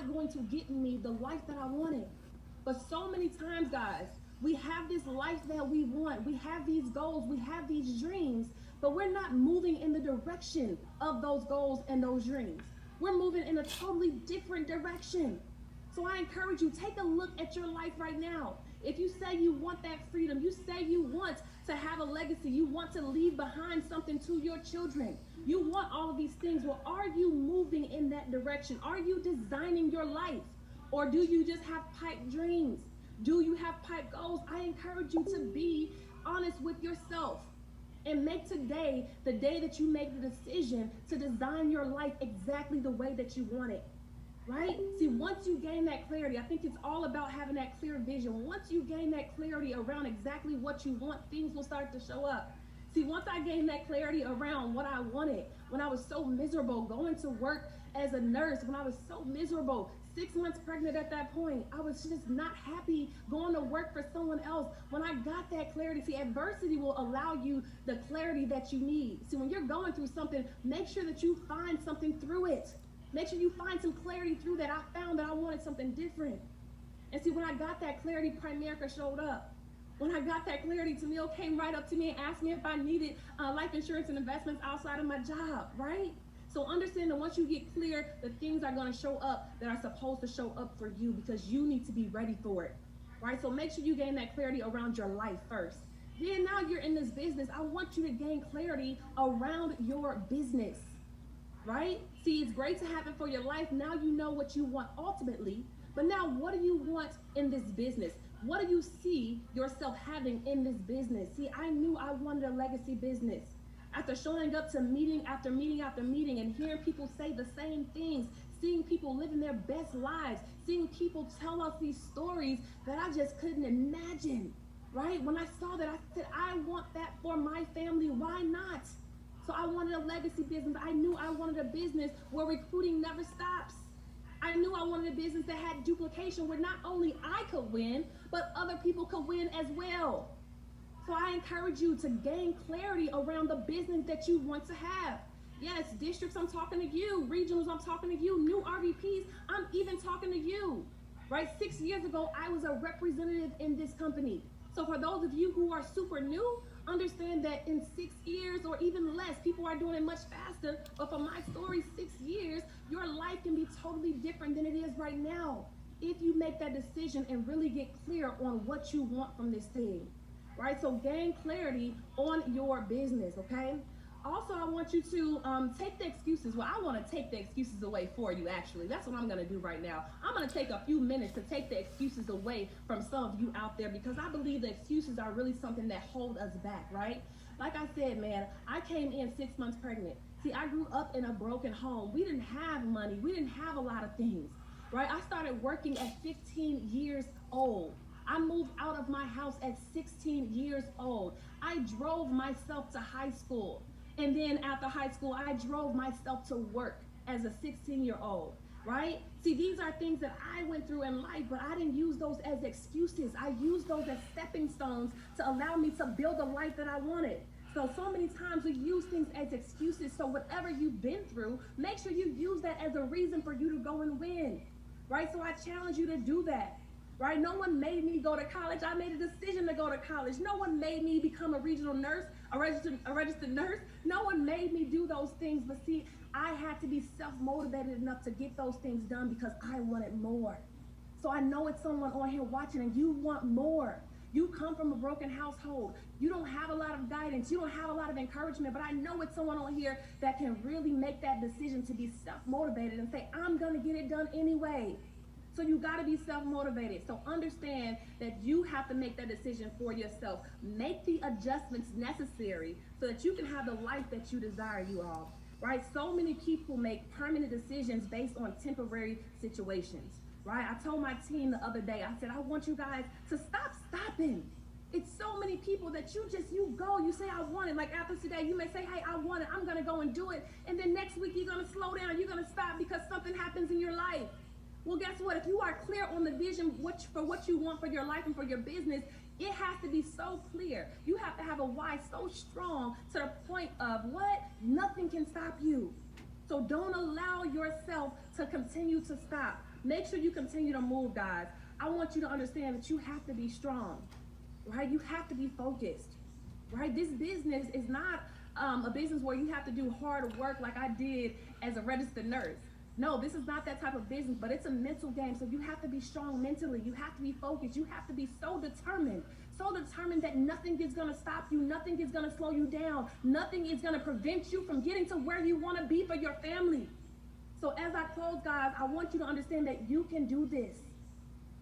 going to get me the life that I wanted. But so many times, guys, we have this life that we want. We have these goals. We have these dreams, but we're not moving in the direction of those goals and those dreams. We're moving in a totally different direction. So I encourage you, take a look at your life right now. If you say you want that freedom, you say you want to have a legacy, you want to leave behind something to your children, you want all of these things. Well, are you moving in that direction? Are you designing your life? Or do you just have pipe dreams? Do you have pipe goals? I encourage you to be honest with yourself and make today the day that you make the decision to design your life exactly the way that you want it. Right? See, once you gain that clarity, I think it's all about having that clear vision. Once you gain that clarity around exactly what you want, things will start to show up. See, once I gained that clarity around what I wanted, when I was so miserable going to work as a nurse, when I was so miserable, 6 months pregnant at that point, I was just not happy going to work for someone else. When I got that clarity, see, adversity will allow you the clarity that you need. See, when you're going through something, make sure that you find something through it. Make sure you find some clarity through that. I found that I wanted something different. And see, when I got that clarity, Primerica showed up. When I got that clarity, Tamil came right up to me and asked me if I needed life insurance and investments outside of my job, right? So understand that once you get clear, the things are going to show up that are supposed to show up for you because you need to be ready for it, right? So make sure you gain that clarity around your life first. Then now you're in this business, I want you to gain clarity around your business. Right? See, it's great to have it for your life. Now you know what you want ultimately. But now what do you want in this business? What do you see yourself having in this business? See, I knew I wanted a legacy business. After showing up to meeting after meeting after meeting and hearing people say the same things, seeing people living their best lives, seeing people tell us these stories that I just couldn't imagine. Right? When I saw that, I said, I want that for my family. Why not? So I wanted a legacy business. I knew I wanted a business where recruiting never stops. I knew I wanted a business that had duplication where not only I could win, but other people could win as well. So I encourage you to gain clarity around the business that you want to have. Yes, districts, I'm talking to you. Regionals, I'm talking to you. New RVPs, I'm even talking to you. Right? 6 years ago, I was a representative in this company. So for those of you who are super new, understand that in 6 years or even less, people are doing it much faster. But for my story, 6 years, your life can be totally different than it is right now if you make that decision and really get clear on what you want from this thing, right? So gain clarity on your business, okay? Also, I want you to take the excuses. Well, I want to take the excuses away for you, actually. That's what I'm going to do right now. I'm going to take a few minutes to take the excuses away from some of you out there because I believe the excuses are really something that hold us back, right? Like I said, man, I came in 6 months pregnant. See, I grew up in a broken home. We didn't have money. We didn't have a lot of things, right? I started working at 15 years old. I moved out of my house at 16 years old. I drove myself to high school. And then after high school, I drove myself to work as a 16-year-old, right? See, these are things that I went through in life, but I didn't use those as excuses. I used those as stepping stones to allow me to build a life that I wanted. So many times we use things as excuses. So whatever you've been through, make sure you use that as a reason for you to go and win, right? So I challenge you to do that. Right? No one made me go to college. I made a decision to go to college. No one made me become a regional nurse, a registered nurse. No one made me do those things. But see, I had to be self-motivated enough to get those things done because I wanted more. So I know it's someone on here watching and you want more. You come from a broken household. You don't have a lot of guidance. You don't have a lot of encouragement. But I know it's someone on here that can really make that decision to be self-motivated and say, I'm going to get it done anyway. So you got to be self-motivated. So understand that you have to make that decision for yourself. Make the adjustments necessary so that you can have the life that you desire, you all. Right? So many people make permanent decisions based on temporary situations. Right? I told my team the other day, I said, I want you guys to stop stopping. It's so many people that you go, you say, I want it. Like after today, you may say, hey, I want it. I'm going to go and do it. And then next week, you're going to slow down. You're going to stop because something happens in your life. Well, guess what? If you are clear on the vision for what you want for your life and for your business, it has to be so clear. You have to have a why so strong to the point of what? Nothing can stop you. So don't allow yourself to continue to stop. Make sure you continue to move, guys. I want you to understand that you have to be strong, right? You have to be focused, right? This business is not a business where you have to do hard work like I did as a registered nurse. No, this is not that type of business, but it's a mental game. So you have to be strong mentally. You have to be focused. You have to be so determined that nothing is going to stop you. Nothing is going to slow you down. Nothing is going to prevent you from getting to where you want to be for your family. So as I close, guys, I want you to understand that you can do this.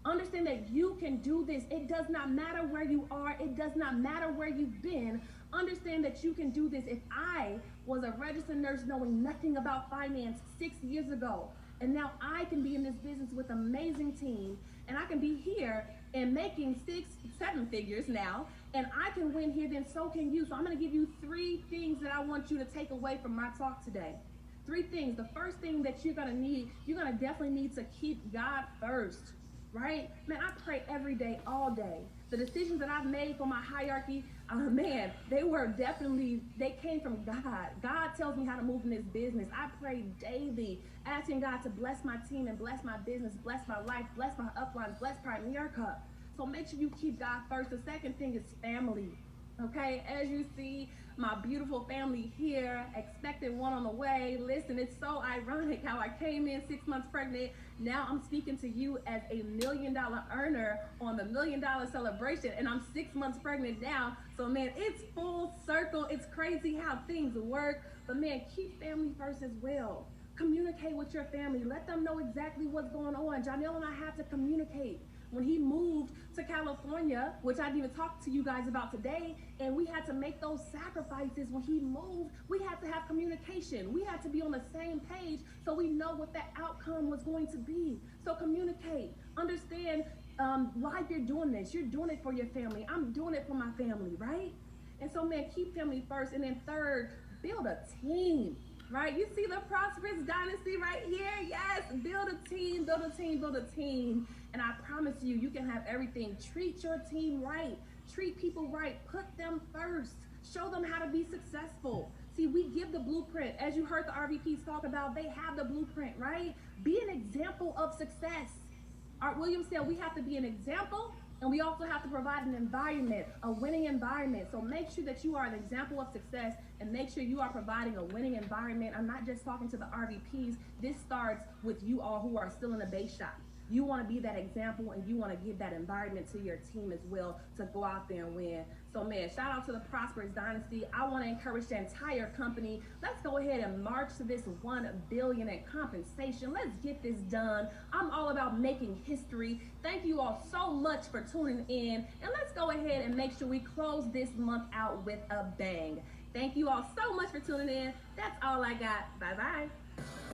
Understand that you can do this. It does not matter where you are. It does not matter where you've been. Understand that you can do this. If I was a registered nurse knowing nothing about finance 6 years ago, and now I can be in this business with an amazing team, and I can be here and making 6, 7 figures now, and I can win here, then so can you. So I'm going to give you 3 things that I want you to take away from my talk today. 3 things. The first thing that you're going to definitely need to keep God first. Right? Man, I pray every day, all day. The decisions that I've made for my hierarchy, man, they came from God. God tells me how to move in this business. I pray daily, asking God to bless my team and bless my business, bless my life, bless my upline, bless Premier Cup. So make sure you keep God first. The second thing is family. Okay, as you see, my beautiful family here, expecting one on the way. Listen, it's so ironic how I came in 6 months pregnant. Now I'm speaking to you as a $1 million earner on the $1 million celebration, and I'm 6 months pregnant now. So man, it's full circle. It's crazy how things work. But man, keep family first as well. Communicate with your family. Let them know exactly what's going on. Janelle and I have to communicate. When he moved to California, which I didn't even talk to you guys about today, and we had to make those sacrifices when he moved, we had to have communication. We had to be on the same page so we know what that outcome was going to be. So communicate. Understand why you're doing this. You're doing it for your family. I'm doing it for my family, right? And so, man, keep family first. And then third, build a team. Right? You see the prosperous dynasty right here? Yes, build a team, build a team, build a team. And I promise you, you can have everything. Treat your team right. Treat people right. Put them first. Show them how to be successful. See, we give the blueprint. As you heard the RVPs talk about, they have the blueprint, right? Be an example of success. Art Williams said we have to be an example, and we also have to provide an environment, a winning environment. So make sure that you are an example of success, and make sure you are providing a winning environment. I'm not just talking to the RVPs. This starts with you all who are still in the base shop. You want to be that example, and you want to give that environment to your team as well to go out there and win. So man, shout out to the Prosperous Dynasty. I want to encourage the entire company. Let's go ahead and march to this $1 billion in compensation. Let's get this done. I'm all about making history. Thank you all so much for tuning in. And let's go ahead and make sure we close this month out with a bang. Thank you all so much for tuning in. That's all I got. Bye-bye.